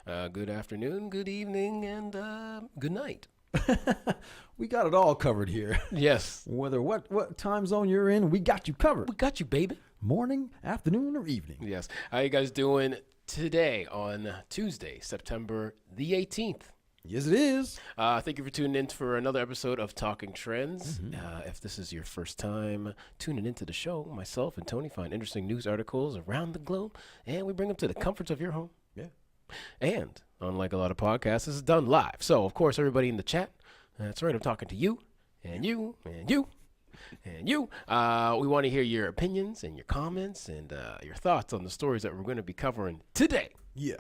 Good afternoon, good evening, and good night. We got it all covered here. Yes. Whether what time zone you're in, we got you covered. We got you, baby. Morning, afternoon, or evening. Yes. How you guys doing today on Tuesday, September the 18th? Yes, it is. Thank you for tuning in for another episode of Talking Trends. If this is your first time tuning into the show, myself and Tony find interesting news articles around the globe, and we bring them to the comforts of your home. Yeah. And unlike a lot of podcasts, this is done live. So, of course, everybody in the chat, that's right, I'm talking to you, and you, and you, and you. We want to hear your opinions and your comments and your thoughts on the stories that we're going to be covering today. Yeah.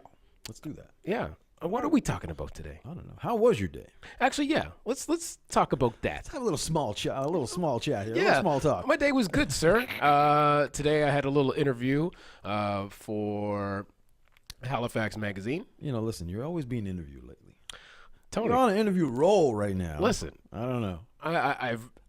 Let's do that. Yeah. What are we talking about today? I don't know. How was your day? Actually, yeah. Let's talk about that. Let's have a little small chat. A little small chat here. Yeah. A little small talk. My day was good, sir. Today I had a little interview for Halifax Magazine. You know, listen, you're always being interviewed lately. Tony, You're on an interview roll right now. listen. I don't know.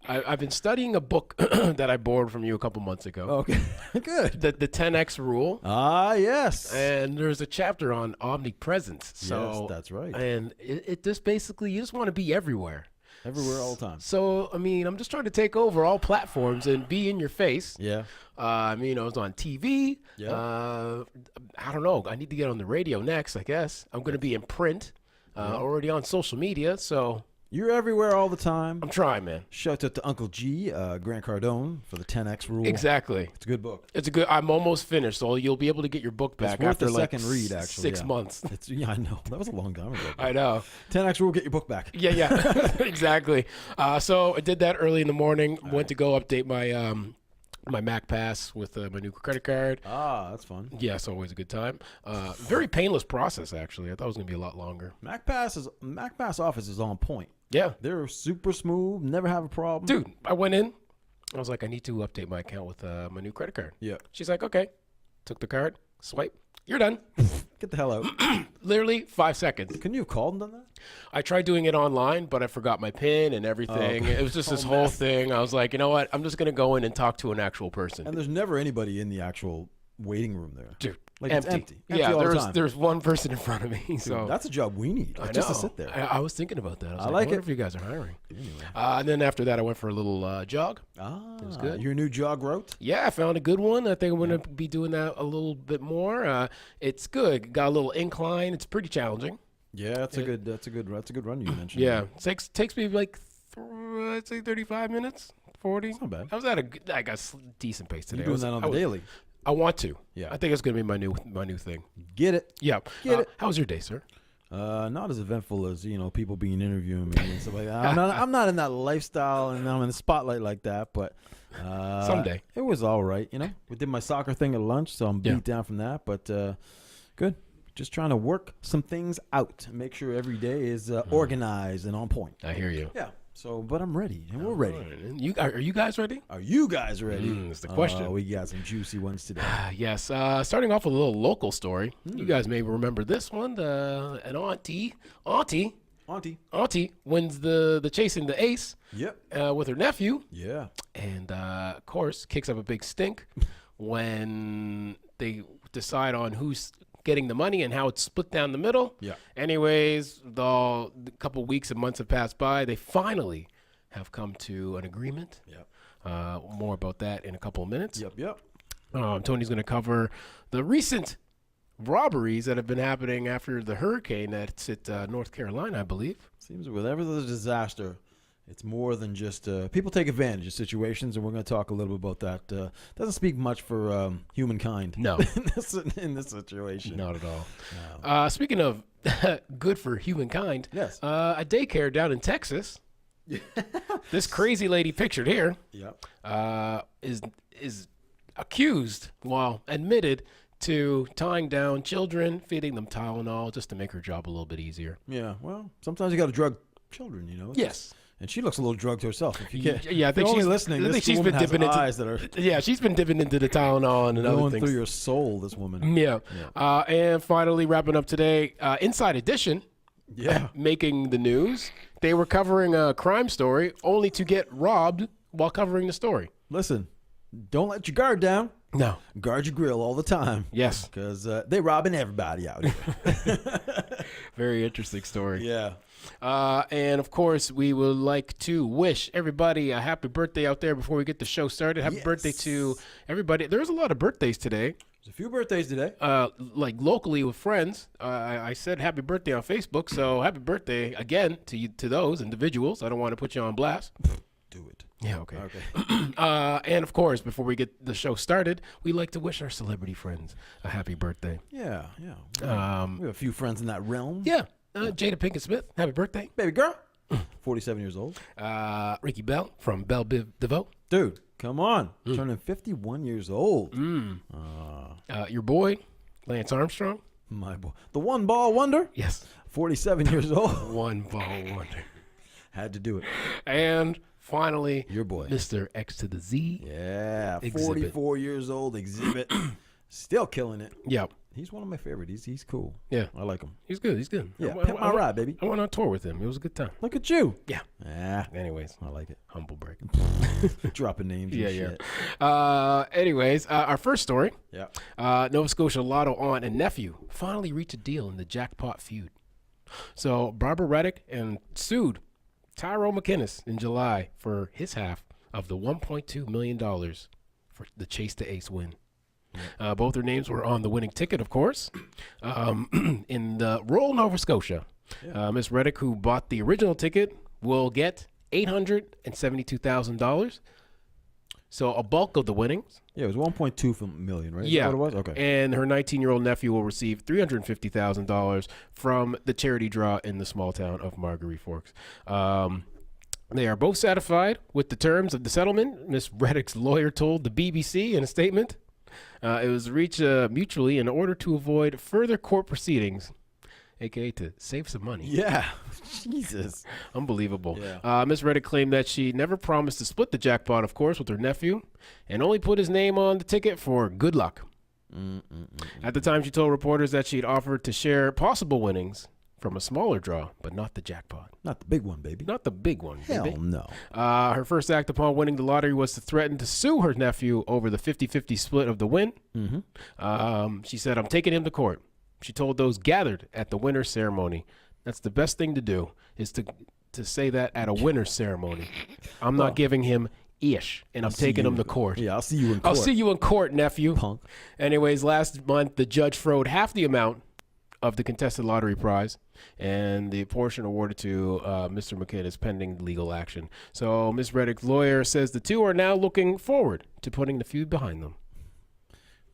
I've been studying a book that I borrowed from you a couple months ago. Okay. Good. The 10X rule. Ah, yes. And there's a chapter on omnipresence. So, yes, that's right. And it just basically, you just want to be everywhere. Everywhere, all the time. So, I mean, I'm just trying to take over all platforms and be in your face. Yeah. I mean, I was on TV. Yeah. I don't know. I need to get on the radio next, I guess. I'm going to be in print, already on social media. So You're everywhere all the time. I'm trying, man. Shout out to Uncle G, Grant Cardone, for the 10X rule. Exactly. It's a good book. I'm almost finished, so you'll be able to get your book back It's worth after the like second read, actually. 6 yeah. months. Yeah, I know. That was a long time ago. I know. 10X rule, get your book back. Yeah, exactly. So I did that early in the morning. Went to go update my my Mac Pass with my new credit card. Ah, that's fun. Yeah, it's always a good time. Very painless process, actually. I thought it was gonna be a lot longer. Mac Pass Office is on point. Yeah, They're super smooth. Never have a problem. dude. I went in. I was like, I need to update my account with my new credit card. Yeah. She's like, okay. Took the card, swipe. You're done. Get the hell out. Literally 5 seconds. Couldn't you have called and done that? I tried doing it online, but I forgot my PIN and everything. okay. It was just this whole thing. I was like, you know what? I'm just going to go in and talk to an actual person. And there's never anybody in the actual waiting room there. Dude, Like empty. it's empty. Empty Yeah, all the time. there's one person in front of me. Dude, So that's a job we need. I know. Just to sit there. I was thinking about that. I was I like, like I wonder it. if you guys are hiring. Anyway. And then after that, I went for a little jog. Ah, good. Your new jog route? Yeah, I found a good one. I think I'm going to be doing that a little bit more. It's good. Got a little incline. It's pretty challenging. Yeah, that's a good run you mentioned. Yeah, takes me like I'd say 35 minutes, 40. It's not bad. I was at a decent pace today. You're doing that on the daily. I want to. Yeah. I think it's going to be my new thing. Get it. Yeah. Get it. How was your day, sir? Not as eventful as people being interviewing me and stuff like that. I'm not in that lifestyle and I'm in the spotlight like that. But Someday. it was all right. We did my soccer thing at lunch, so I'm beat down from that. But good. Just trying to work some things out, make sure every day is organized and on point. I hear you. Yeah. So, but I'm ready, and we're ready. Are you guys ready? Are you guys ready? That's the question. We got some juicy ones today. Yes. Starting off with a little local story. You guys may remember this one. An auntie wins the chasing the ace. Yep. With her nephew. Yeah. And of course, kicks up a big stink when they decide on who's getting the money and how it's split down the middle. Yeah. Anyways, a couple weeks and months have passed by. They finally have come to an agreement. Yep. More about that in a couple of minutes. Yep. Tony's going to cover the recent robberies that have been happening after the hurricane that's at North Carolina, I believe. Seems whenever there's a disaster, it's more than just people take advantage of situations, and we're going to talk a little bit about that. Doesn't speak much for humankind. No. in this situation. Not at all. Speaking of good for humankind, Yes. a daycare down in Texas. This crazy lady pictured here Yep. is accused, admitted to tying down children, feeding them Tylenol just to make her job a little bit easier. Yeah. Well, sometimes you got to drug children. It's Yes. And she looks a little drugged herself. If you can't, Yeah, I think she's she's listening. I This think she's woman been has dipping into eyes that are Yeah, she's been dipping into the Tylenol and other going things. through your soul. This woman. Yeah. And finally, wrapping up today, Inside Edition. Yeah. Making the news. They were covering a crime story only to get robbed while covering the story. Listen, don't let your guard down. No. Guard your grill all the time. Yes. Because they robbing everybody out here. Very interesting story. Yeah. And of course, we would like to wish everybody a happy birthday out there before we get the show started. Happy birthday to everybody. There's a lot of birthdays today. There's a few birthdays today. Like locally with friends. I said happy birthday on Facebook, so happy birthday again to those individuals. I don't want to put you on blast. Do it. Yeah, okay. And of course, before we get the show started, we like to wish our celebrity friends a happy birthday. Yeah. We have a few friends in that realm. Yeah. Jada Pinkett Smith, happy birthday. Baby girl. 47 years old. Ricky Bell from Belle Biv DeVoe. Dude, come on. Turning 51 years old. Your boy, Lance Armstrong. My boy. The one ball wonder. Yes. 47 years old. One ball wonder. Had to do it. And finally, your boy, Mr. X to the Z. Yeah. Exhibit. 44 years old. Exhibit. Still killing it. Yep. He's one of my favorites. He's cool. Yeah. I like him. He's good. He's good. Yeah. Pimp my ride, baby. I went on tour with him. It was a good time. Look at you. Yeah. Anyways. I like it. Humble break. Dropping names and shit. Anyways, our first story. Yeah. Nova Scotia Lotto aunt and nephew finally reached a deal in the Jackpot feud. So Barbara Reddick and sued Tyrone McInnes in July for his half of the $1.2 million for the Chase to Ace win. Both their names were on the winning ticket, of course, in the Royal Nova Scotia. Miss Reddick, who bought the original ticket, will get $872,000. So a bulk of the winnings. Yeah, it was 1.2 million, right? Yeah. Is that what it was? Okay. And her 19-year-old nephew will receive $350,000 from the charity draw in the small town of Marguerite Forks. They are both satisfied with the terms of the settlement. Miss Reddick's lawyer told the BBC in a statement. It was reached mutually in order to avoid further court proceedings, a.k.a. to save some money. Yeah. Jesus. Unbelievable. Yeah. Miss Reddick claimed that she never promised to split the jackpot, of course, with her nephew, and only put his name on the ticket for good luck. At the time, she told reporters that she'd offered to share possible winnings from a smaller draw, but not the jackpot. Not the big one, baby. Not the big one, Hell baby. no. Her first act upon winning the lottery was to threaten to sue her nephew over the 50-50 split of the win. She said, "I'm taking him to court." She told those gathered at the winner's ceremony. That's the best thing to do, is to say that at a winner's ceremony. I'm not giving him ish, and I'm taking him to court. Yeah, I'll see you in court. I'll see you in court, nephew. Punk. Anyways, last month, the judge froze half the amount of the contested lottery prize, and the portion awarded to Mr. McInnes pending legal action. So Ms. Reddick's lawyer says the two are now looking forward to putting the feud behind them.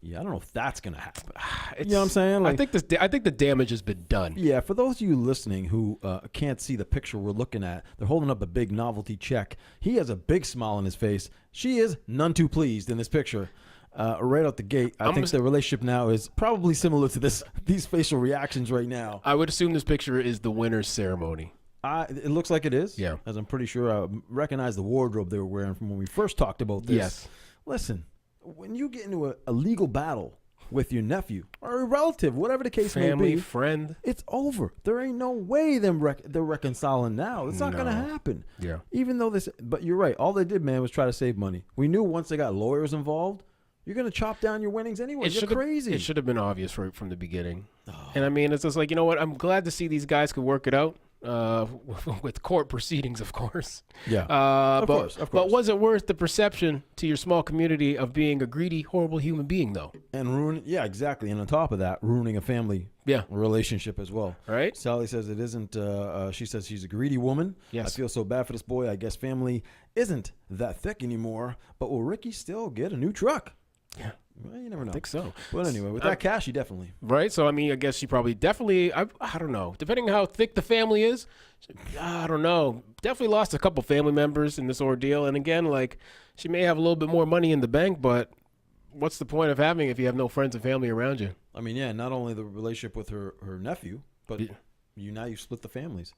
Yeah, I don't know if that's gonna happen. You know what I'm saying? Like, I think the damage has been done. Yeah, for those of you listening who can't see the picture we're looking at, they're holding up a big novelty check. He has a big smile on his face. She is none too pleased in this picture. Right out the gate, I think the relationship now is probably similar to these facial reactions right now. I would assume this picture is the winner's ceremony. It looks like it is. Yeah. As I'm pretty sure I recognize the wardrobe they were wearing from when we first talked about this. Yes. Listen, when you get into a legal battle with your nephew or a relative, whatever the case may Family, be, friend, it's over. There ain't no way they're reconciling now. It's not going to happen. Yeah. Even though but you're right. All they did, man, was try to save money. We knew once they got lawyers involved, you're going to chop down your winnings anyway. You're crazy. It should have been obvious from the beginning. And I mean, it's just like, you know what? I'm glad to see these guys could work it out with court proceedings, of course. Yeah. Of course. But was it worth the perception to your small community of being a greedy, horrible human being, though? And yeah, exactly. And on top of that, ruining a family relationship as well. Right? Sally says it isn't, she says she's a greedy woman. Yes. I feel so bad for this boy. I guess family isn't that thick anymore. But will Ricky still get a new truck? Yeah. Well, you never know. I think so. But anyway, with that cash, he definitely. Right? So, I mean, I guess she probably I don't know. Depending on how thick the family is, I don't know. Definitely lost a couple family members in this ordeal. And again, like, she may have a little bit more money in the bank, but what's the point of having if you have no friends and family around you? I mean, yeah, not only the relationship with her nephew, but you split the families.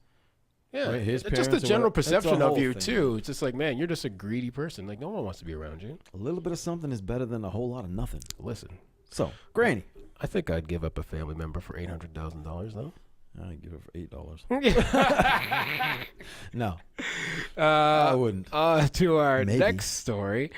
Yeah, right? His it's just the general perception of you, thing. too. It's just like, man, you're just a greedy person. Like, no one wants to be around you. A little bit of something is better than a whole lot of nothing. Listen. So, Granny. I think I'd give up a family member for $800,000, though. I'd give it for $8. No, I wouldn't. To our Maybe. next story,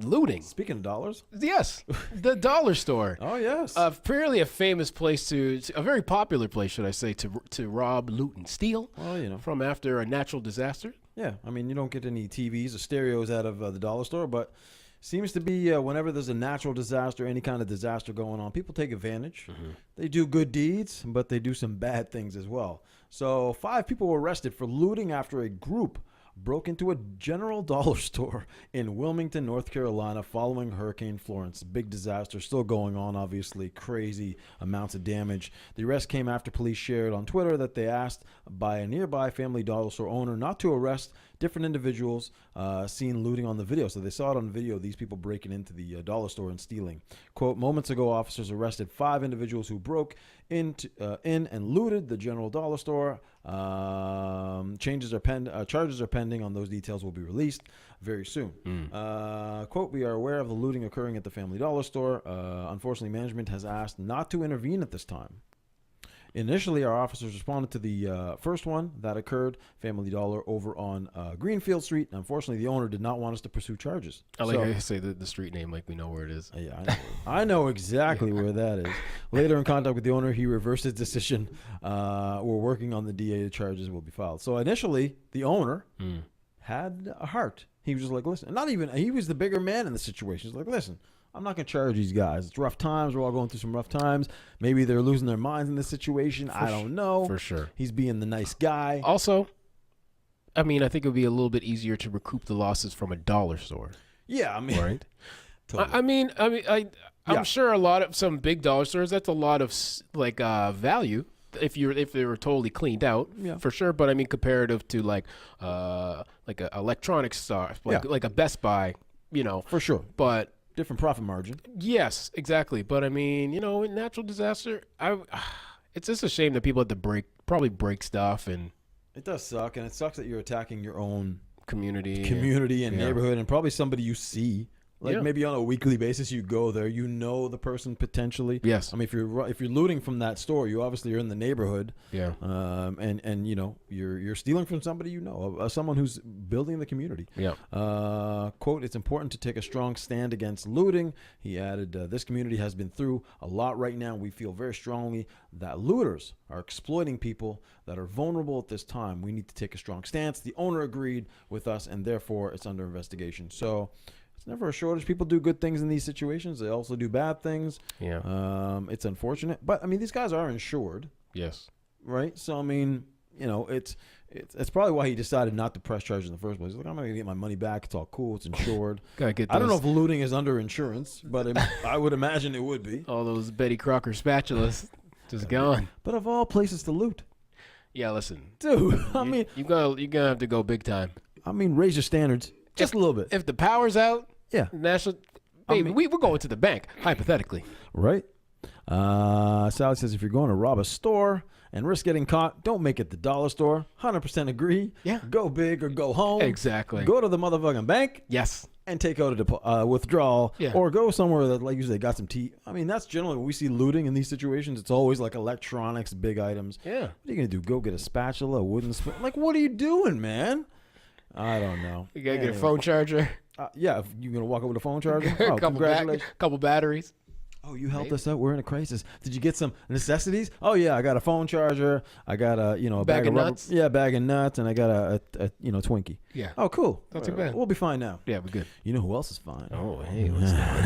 looting. Speaking of dollars. Yes, the dollar store. Oh, yes. Apparently a famous place a very popular place, should I say, to rob, loot, and steal. Well, from after a natural disaster. Yeah, I mean, you don't get any TVs or stereos out of the dollar store, but seems to be whenever there's a natural disaster, any kind of disaster going on, people take advantage. Mm-hmm. They do good deeds, but they do some bad things as well. So 5 people were arrested for looting after a group broke into a general dollar store in Wilmington, North Carolina, following Hurricane Florence. Big disaster still going on, obviously. Crazy amounts of damage. The arrest came after police shared on Twitter that they asked by a nearby Family Dollar Store owner not to arrest different individuals seen looting on the video. So they saw it on video, these people breaking into the dollar store and stealing. Quote, moments ago, officers arrested 5 individuals who broke in and looted the general dollar store. Charges are pending on those. Details will be released very soon. Quote, we are aware of the looting occurring at the Family Dollar Store. Unfortunately, management has asked not to intervene at this time. Initially, our officers responded to the first one that occurred, Family Dollar, over on Greenfield Street. Unfortunately, the owner did not want us to pursue charges. I like how you say the street name like we know where it is. Yeah, I know exactly where that is. Later, in contact with the owner, he reversed his decision. We're working on the DA. The charges will be filed. So initially, the owner had a heart. He was just like, listen, he was the bigger man in the situation. He's like, listen, I'm not going to charge these guys. It's rough times. We're all going through some rough times. Maybe they're losing their minds in this situation. I don't know. For sure. He's being the nice guy. Also, I mean, I think it would be a little bit easier to recoup the losses from a dollar store. Yeah, I mean. Right? Totally. I'm sure some big dollar stores, that's a lot of value if they were totally cleaned out, for sure. But I mean, comparative to like a electronics store, like a Best Buy, For sure. But different profit margin. Yes, exactly. But I mean, in natural disaster, it's just a shame that people have to probably break stuff, and it does suck, and it sucks that you're attacking your own community and neighborhood, and probably somebody you see. Maybe on a weekly basis, you go there, the person potentially. Yes. I mean, if you're looting from that store, you obviously are in the neighborhood. Yeah. And you're stealing from somebody someone who's building the community. Yeah. Quote, it's important to take a strong stand against looting. He added, this community has been through a lot right now. We feel very strongly that looters are exploiting people that are vulnerable at this time. We need to take a strong stance. The owner agreed with us, and therefore it's under investigation. So it's never a shortage. People do good things in these situations. They also do bad things. Yeah. It's unfortunate. But, I mean, these guys are insured. Yes. Right? So, I mean, it's probably why he decided not to press charges in the first place. He's like, I'm not going to get my money back. It's all cool. It's insured. I don't know if looting is under insurance, but I would imagine it would be. All those Betty Crocker spatulas just gone. But of all places to loot. Yeah, listen. Dude, I mean. You're gonna have to go big time. I mean, raise your standards. Just a little bit. If the power's out, we're going to the bank, hypothetically. Right? Sally says, if you're going to rob a store and risk getting caught, don't make it the dollar store. 100% agree. Yeah. Go big or go home. Exactly. Go to the motherfucking bank. Yes. And take out a withdrawal. Yeah. Or go somewhere that, like you said, got some tea. I mean, that's generally when we see looting in these situations. It's always like electronics, big items. Yeah. What are you going to do? Go get a spatula, a wooden spoon? Like, what are you doing, man? I don't know. You got to get a phone charger. Yeah, you're going to walk up with a phone charger? Oh, congratulations. Couple batteries. Oh, you helped us out. We're in a crisis. Did you get some necessities? Oh, yeah, I got a phone charger. I got a bag of nuts. Yeah, bag of nuts, and I got a Twinkie. Yeah. Oh, cool. Not too bad. We'll be fine now. Yeah, we're good. You know who else is fine? Oh, hey, what's going on?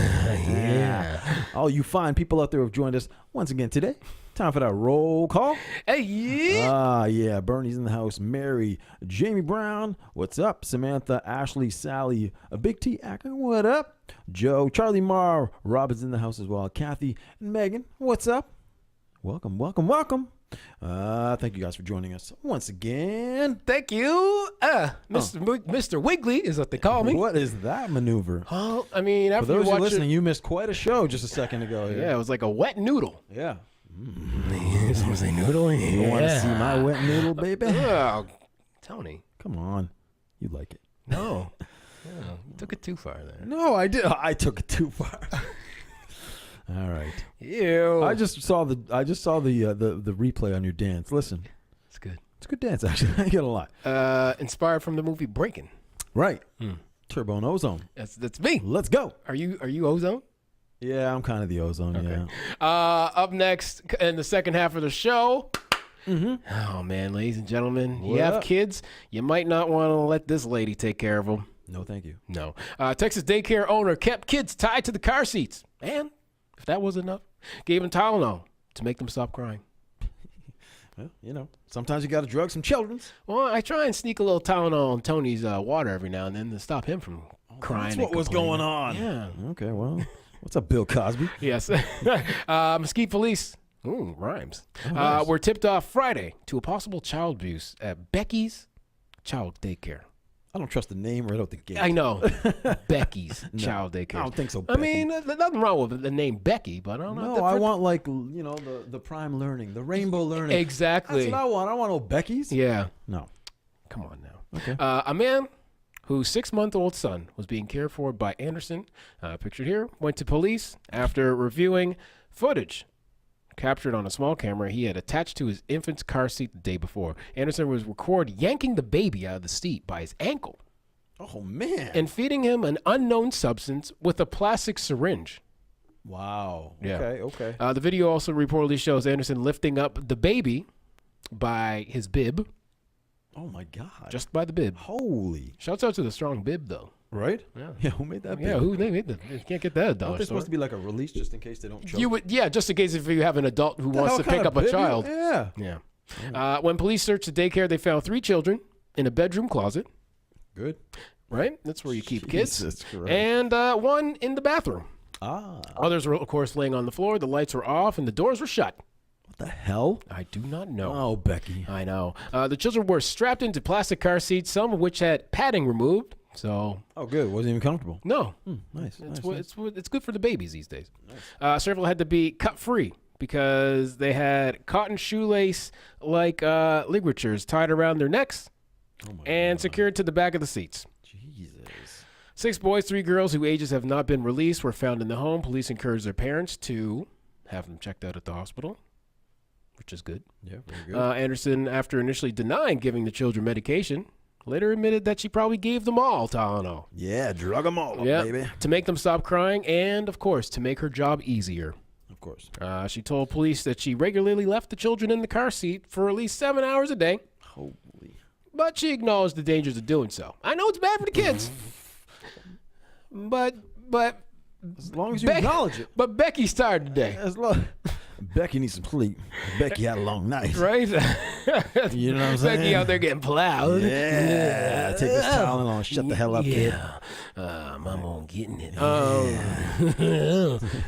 Yeah. All you fine people out there who have joined us once again today. Time for that roll call. Hey, yeah. Yeah. Bernie's in the house. Mary, Jamie Brown, what's up? Samantha, Ashley, Sally, Big T, Acker, what up? Joe, Charlie Marr, Robin's in the house as well. Kathy and Megan, what's up? Welcome. Thank you guys for joining us once again. Thank you. Mr. Wiggly is what they call me. What is that maneuver? Well, I mean, after for those you watch listening, you missed quite a show just a second ago. Yeah, it was like a wet noodle. Yeah. Was a noodle? You want to see my wet noodle, baby? Oh, Tony. Come on. You like it. No. You took it too far there. No, I did. I took it too far. All right. Ew. I just saw the replay on your dance. Listen, It's good. it's a good dance actually. I get a lot. Inspired from the movie Breaking. Right. Turbo and Ozone. That's me. Let's go. Are you Ozone? Yeah, I'm kind of the Ozone. Okay. Yeah. Up next in the second half of the show. Mm-hmm. Oh man, ladies and gentlemen, you What have up? kids. You might not want to let this lady take care of them. No, thank you. No. Texas daycare owner kept kids tied to the car seats, and if that wasn't enough, gave them Tylenol to make them stop crying. Well, sometimes you got to drug some children's. Well, I try and sneak a little Tylenol in Tony's water every now and then to stop him from crying. That's and what was complaining. going on. Yeah. Okay, well, what's up, Bill Cosby? Yes. Mesquite police. Ooh, rhymes. Nice. Were tipped off Friday to a possible child abuse at Becky's Child Daycare. I don't trust the name right out the gate. I know. Becky's Child Daycare. I don't think so. I mean, there's nothing wrong with the name Becky, but I don't know. No, I want the prime learning, the rainbow learning. Exactly. That's what I want. I want old Becky's. Yeah. No. Come on now. Okay. A man whose 6-month-old son was being cared for by Anderson, pictured here, went to police after reviewing footage captured on a small camera he had attached to his infant's car seat the day before. Anderson was recorded yanking the baby out of the seat by his ankle Oh man. and feeding him an unknown substance with a plastic syringe. Wow. Yeah. Okay. The video also reportedly shows Anderson lifting up the baby by his bib, Oh my God. just by the bib. Holy. Shouts out to the strong bib, though. Right? Yeah. Yeah. Who made that? Yeah, who they made that? You can't get that at a dollar Aren't they store. supposed to be like a release just in case they don't choke? You would, yeah, just in case if you have an adult who wants to pick up a child. Yeah. Yeah. When police searched the daycare, they found 3 children in a bedroom closet. Good. Right, that's where you keep kids. Jesus Christ. And 1 in the bathroom. Ah. Others were, of course, laying on the floor. The lights were off and the doors were shut. What the hell? I do not know. Oh, Becky. I know. The children were strapped into plastic car seats, some of which had padding removed. So Oh, good. Wasn't even comfortable. no, Nice. it's good for the babies these days. Several had to be cut free because they had cotton shoelace like ligatures tied around their necks Oh my and secured to the back of the seats. Jesus. 6 boys, 3 girls whose ages have not been released were found in the home. Police encouraged their parents to have them checked out at the hospital, which is good. Yeah, very good. Anderson, after initially denying giving the children medication, later admitted that she probably gave them all Tylenol. Yeah, drug them all, Yeah, baby. to make them stop crying and, of course, to make her job easier. Of course. She told police that she regularly left the children in the car seat for at least 7 hours a day, Holy. but she acknowledged the dangers of doing so. I know it's bad for the kids, but As long as you acknowledge it. But Becky's tired today, As long. Becky needs some sleep. Becky had a long night. right? You know what I'm saying? Becky out there getting plowed. Yeah. Take this Tylenol and shut the hell up, kid. Mama getting it.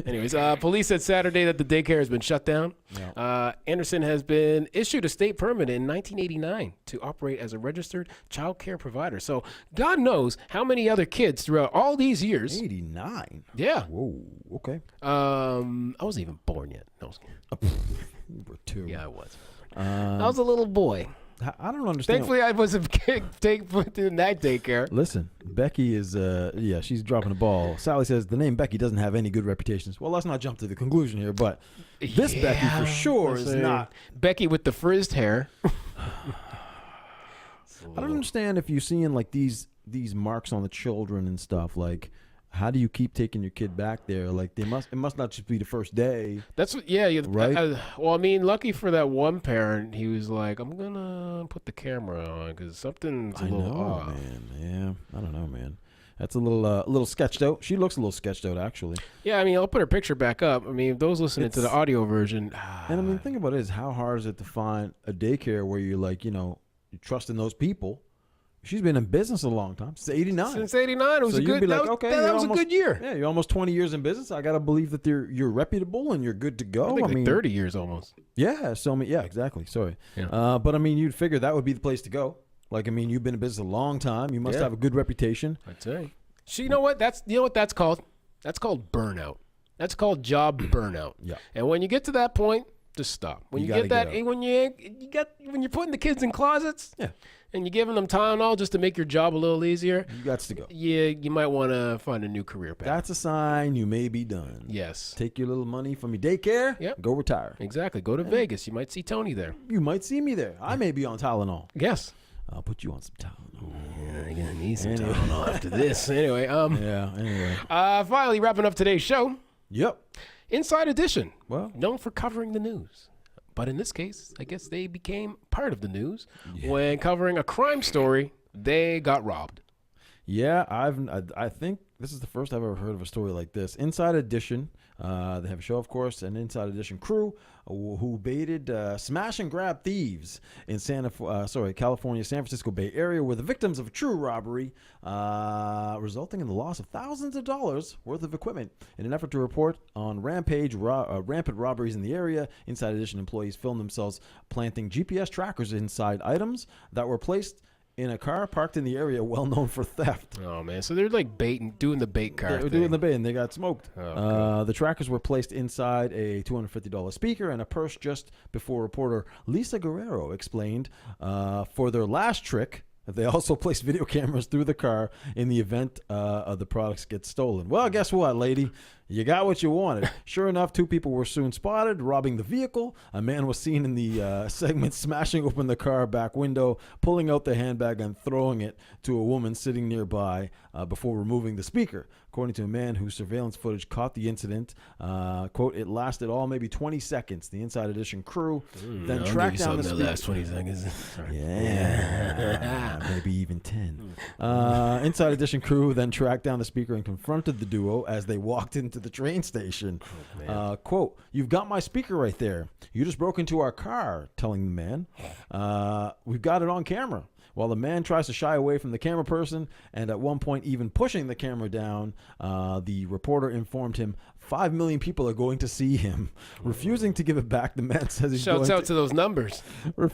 Anyways, police said Saturday that the daycare has been shut down. Yeah. Anderson has been issued a state permit in 1989 to operate as a registered child care provider. So God knows how many other kids throughout all these years. 89. Yeah. Whoa. Okay. I wasn't even born yet. No, I was kidding. You were 2. Yeah, I was. I was a little boy. I don't understand. Thankfully, I wasn't put in that daycare. Listen, Becky is, she's dropping the ball. Sally says the name Becky doesn't have any good reputations. Well, let's not jump to the conclusion here, but this Becky for sure is not. Becky with the frizzed hair. I don't understand if you're seeing like these marks on the children and stuff. Like, how do you keep taking your kid back there? Like, it must not just be the first day. That's what, yeah. Right? Well, I mean, lucky for that one parent, he was like, I'm going to put the camera on because something's a little off. Man. Yeah, I don't know, man. That's a little sketched out. She looks a little sketched out, actually. Yeah, I mean, I'll put her picture back up. I mean, those listening to the audio version. And I mean, think about it, is how hard is it to find a daycare where you're like, you're trusting those people. She's been in business a long time. Since 89. Since 89, it was So a you'd good. be like, that was, okay, that you're was a almost- good year. Yeah, you're almost 20 years in business. I got to believe that you're reputable and you're good to go. I think like mean, 30 years almost. Yeah, yeah, exactly. Sorry. Yeah. But I mean, you'd figure that would be the place to go. Like, I mean, you've been in business a long time. You must have a good reputation. I'd say. You know what that's called? That's called burnout. That's called job burnout. Yeah. And when you get to that point, Just stop. When You you, gotta get that, get when you're putting the kids in closets, Yeah. and you're giving them Tylenol just to make your job a little easier, You got to go. yeah, you might want to find a new career path. That's a sign you may be done. Yes. Take your little money from your daycare. Yep. Go retire. Exactly. Go to Vegas. You might see Tony there. You might see me there. I may be on Tylenol. Yes. I'll put you on some Tylenol. Yeah, I'm gonna need some Tylenol after this. Anyway, Yeah. Anyway. finally wrapping up today's show. Yep. Inside Edition. Well. Known for covering the news. But in this case, I guess they became part of the news when covering a crime story. They got robbed. Yeah, I think this is the first I've ever heard of a story like this. Inside Edition, they have a show, of course, an Inside Edition crew who baited smash and grab thieves in California, San Francisco Bay Area, were the victims of a true robbery, resulting in the loss of thousands of dollars worth of equipment. In an effort to report on rampant robberies in the area, Inside Edition employees filmed themselves planting GPS trackers inside items that were placed in a car parked in the area well known for theft. Oh, man. So they're like doing the bait car They were thing. doing the bait and they got smoked. Oh, the trackers were placed inside a $250 speaker and a purse just before reporter Lisa Guerrero explained for their last trick, they also placed video cameras through the car in the event of the products get stolen. Well, guess what, lady? You got what you wanted. Sure enough, 2 people were soon spotted robbing the vehicle. A man was seen in the segment smashing open the car back window, pulling out the handbag and throwing it to a woman sitting nearby before removing the speaker. According to a man whose surveillance footage caught the incident, quote, it lasted all maybe 20 seconds. The Inside Edition crew then tracked down the speaker. Last 20 seconds. Yeah, maybe even 10. Inside Edition crew then tracked down the speaker and confronted the duo as they walked into the train station. Quote, you've got my speaker right there. You just broke into our car, telling the man. We've got it on camera. While the man tries to shy away from the camera person and at one point even pushing the camera down, the reporter informed him 5 million people are going to see him. Refusing to give it back, the man says he's Shouts out to those numbers.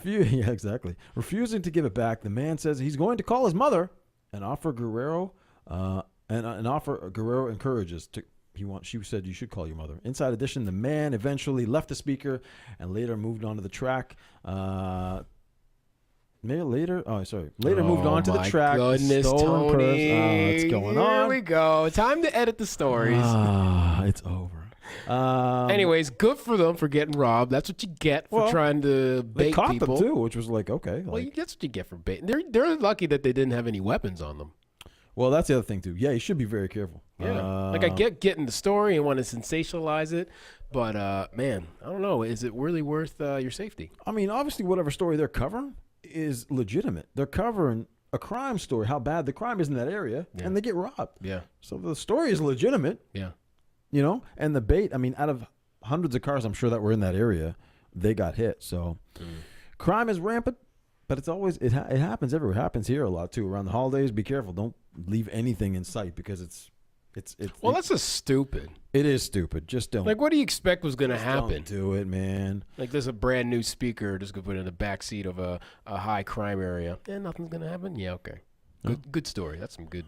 Yeah, exactly. Refusing to give it back, the man says he's going to call his mother and offer Guerrero Guerrero encourages to. She said you should call your mother. Inside Edition, the man eventually left the speaker and later moved on to the track. Later moved on to the track. Goodness, Tony. What's going on? Here we go. Time to edit the stories. It's over. Anyways, good for them for getting robbed. That's what you get for trying to bait they caught people. them too, which was like okay. Well, that's what you get for baiting. They're lucky that they didn't have any weapons on them. Well, that's the other thing too. Yeah, you should be very careful. Yeah, like I get getting the story and want to sensationalize it, but man, I don't know. Is it really worth your safety? I mean, obviously, whatever story they're covering is legitimate. They're covering a crime story, how bad the crime is in that area, and they get robbed. Yeah. So the story is legitimate. Yeah. You know, and the bait. I mean, out of hundreds of cars, I'm sure that were in that area, they got hit. So crime is rampant. But it's always it happens everywhere. It happens here a lot too. Around the holidays, be careful. Don't leave anything in sight because it's. Well, that's just stupid. It is stupid. Just don't. Like, what do you expect was going to happen? Don't do it, man. Like, there's a brand new speaker just going to put in the back seat of a high crime area. And nothing's going to happen? Yeah, okay. Good story. That's some good.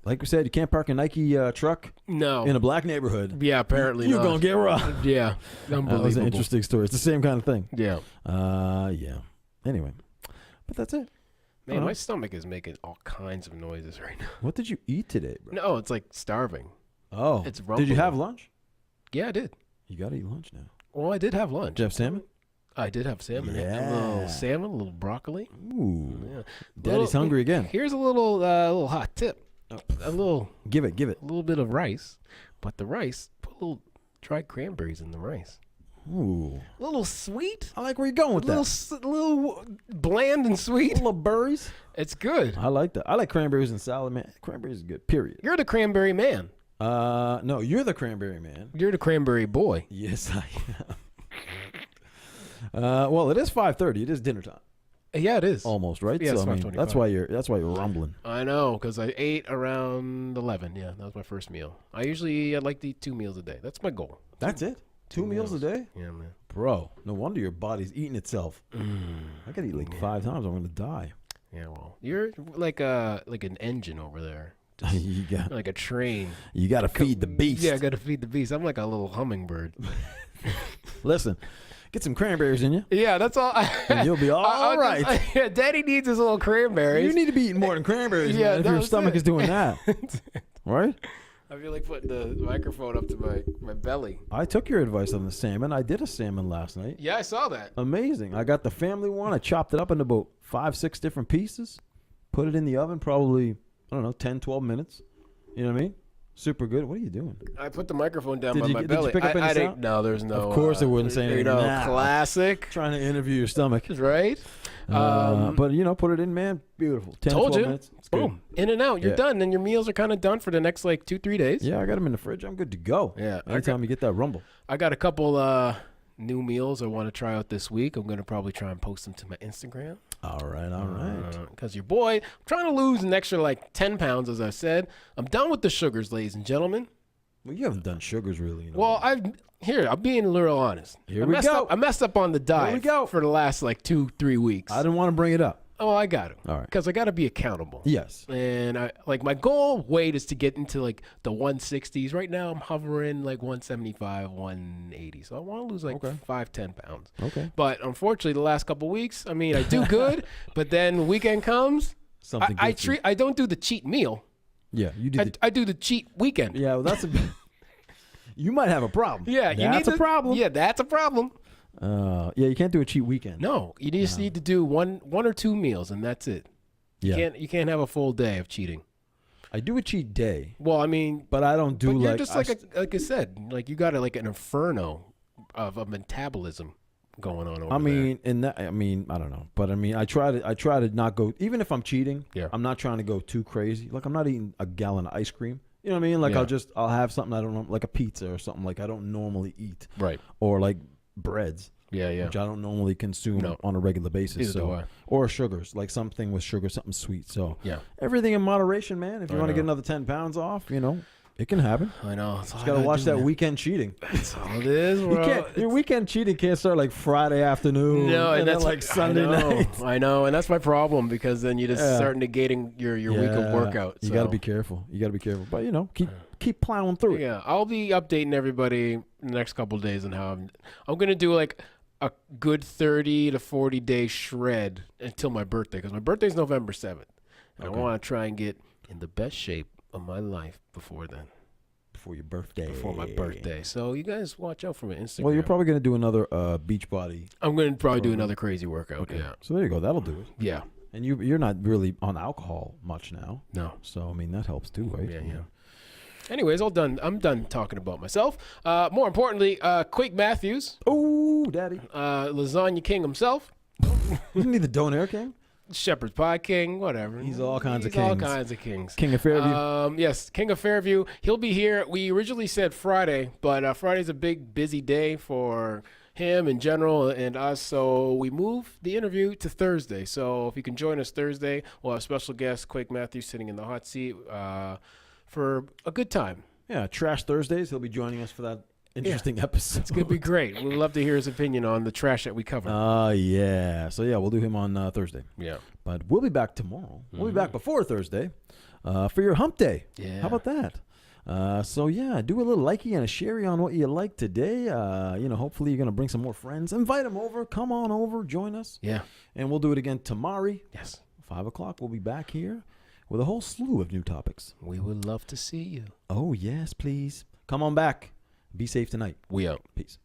Like we said, you can't park a Nike truck in a black neighborhood. Yeah, apparently You're not. going to get robbed. Yeah. Unbelievable. That was an interesting story. It's the same kind of thing. Yeah. Yeah. Anyway, but that's it. Man, my stomach is making all kinds of noises right now. What did you eat today, bro? No, it's like starving. Oh. It's rumbling. Did you have lunch? Yeah, I did. You got to eat lunch now. Well, I did have lunch. Did you have salmon? I did have salmon. Yeah. A little salmon, a little broccoli. Ooh. Yeah. Daddy's hungry again. Here's a little hot tip. A little. Give it. A little bit of rice. But the rice, put a little dried cranberries in the rice. Ooh. A little sweet. I like where you're going with that. A little bland and sweet. Little berries. It's good. I like that. I like cranberries and salad, man. Cranberries is good, period. You're the cranberry man. No, you're the cranberry man. You're the cranberry boy. Yes, I am. Well, it is 5:30. It is dinner time. Yeah, it is. Almost, right? Yeah, so, it's I mean, 5:25. that's why you're rumbling. I know, because I ate around 11. Yeah, that was my first meal. I like to eat 2 meals a day. That's my goal. That's it? Two meals a day? Yeah, man. Bro, no wonder your body's eating itself. I gotta eat like 5 times. I'm gonna die. Yeah, well, you're like an engine over there. you got Like a train. You gotta feed the beast. Yeah, I gotta feed the beast. I'm like a little hummingbird. Listen, Get some cranberries in you, Yeah, that's all. and you'll be all right. Yeah, Daddy needs his little cranberries. You need to be eating more than cranberries, Yeah, man, if that your was stomach it. is doing that. Right? I feel like putting the microphone up to my belly. I took your advice on the salmon. I did a salmon last night. Yeah, I saw that. Amazing. I got the family one. I chopped it up into about 5-6 different pieces. Put it in the oven probably, I don't know, 10, 12 minutes. You know what I mean? Super good. What are you doing? I put the microphone down Did by you my get- did you belly. pick up any I didn't. sound? No, there's no. Of course it wouldn't say anything. Nah. Classic. Trying to interview your stomach. Right? But, put it in, man. Beautiful. 10, Told 12 you. minutes. It's good. Boom. In and out. You're Yeah. done. And your meals are kind of done for the next 2-3 days. Yeah, I got them in the fridge. I'm good to go. Yeah, I Anytime you get that rumble. I got a couple new meals I want to try out this week. I'm going to probably try and post them to my Instagram. All right. Because your boy, I'm trying to lose an extra 10 pounds, as I said. I'm done with the sugars, ladies and gentlemen. Well, you haven't done sugars really. Well, I'm being a little honest. Here we go. I messed up on the diet we go. for the last 2-3 weeks. I didn't want to bring it up. Oh, I got it. All right. Because I got to be accountable. Yes. And I my goal weight is to get into the 160s. Right now I'm hovering 175, 180. So I want to lose 5-10 pounds. Okay. But unfortunately, the last couple weeks, I do good, but then the weekend comes, Something gets you. I don't do the cheat meal. Yeah, you did. I do the cheat weekend. Yeah, well, that's a. You might have a problem. Yeah, that's a problem. Yeah, that's a problem. Yeah, you can't do a cheat weekend. No, you just need to do one or two meals, and that's it. Yeah. You can't have a full day of cheating. I do a cheat day, Well, but I don't do but like. you're just like I said, you got an inferno of a metabolism going on over there. I don't know, but I try to not go. Even if I'm cheating, Yeah. I'm not trying to go too crazy. Like I'm not eating a gallon of ice cream. You know what I mean? Like Yeah. I'll have something I don't know, like a pizza or something like I don't normally eat, Right. or like breads. Yeah, yeah. Which I don't normally consume No. on a regular basis. Neither do I. Or sugars, like something with sugar, something sweet. So Yeah. everything in moderation, man. If you I want to know. get another 10 pounds off, it can happen. I know. Just got to watch that weekend cheating. That's all it is, bro. Your weekend cheating can't start like Friday afternoon. No, and that's then like Sunday night. I know, and that's my problem because then you just start negating your week of workout. You got to be careful. But keep plowing through it. Yeah, I'll be updating everybody in the next couple of days on how I'm gonna do a good 30 to 40 day shred until my birthday, because my birthday's November 7th. And Okay. I want to try and get in the best shape of my life before then, Before your birthday. before my birthday. So you guys watch out for my Instagram. Well, you're probably going to do another beach body. I'm going to probably do another crazy workout. Okay. Yeah. So there you go. That'll do it. Yeah. And you're not really on alcohol much now. No. So, that helps too, right? Yeah. Anyways, I'm done talking about myself. More importantly, Quake Matthews, Oh, daddy. Lasagna King himself, Isn't he the Donair King? Shepherd's Pie King, whatever. He's all kinds of He's all kings. kinds of kings. King of Fairview. Yes, King of Fairview. He'll be here. We originally said Friday, but Friday's a big, busy day for him in general and us, so we moved the interview to Thursday. So if you can join us Thursday, we'll have special guest Quake Matthews sitting in the hot seat for a good time. Yeah, Trash Thursdays. He'll be joining us for that interesting episode. It's going to be great. We'd love to hear his opinion on the trash that we cover. Yeah. So, we'll do him on Thursday. Yeah. But we'll be back tomorrow. We'll be back before Thursday for your hump day. Yeah. How about that? Do a little likey and a sharey on what you like today. Hopefully you're going to bring some more friends. Invite them over. Come on over. Join us. Yeah. And we'll do it again tomorrow. Yes. 5 o'clock. We'll be back here with a whole slew of new topics. We would love to see you. Oh, yes, please. Come on back. Be safe tonight. We out. Peace.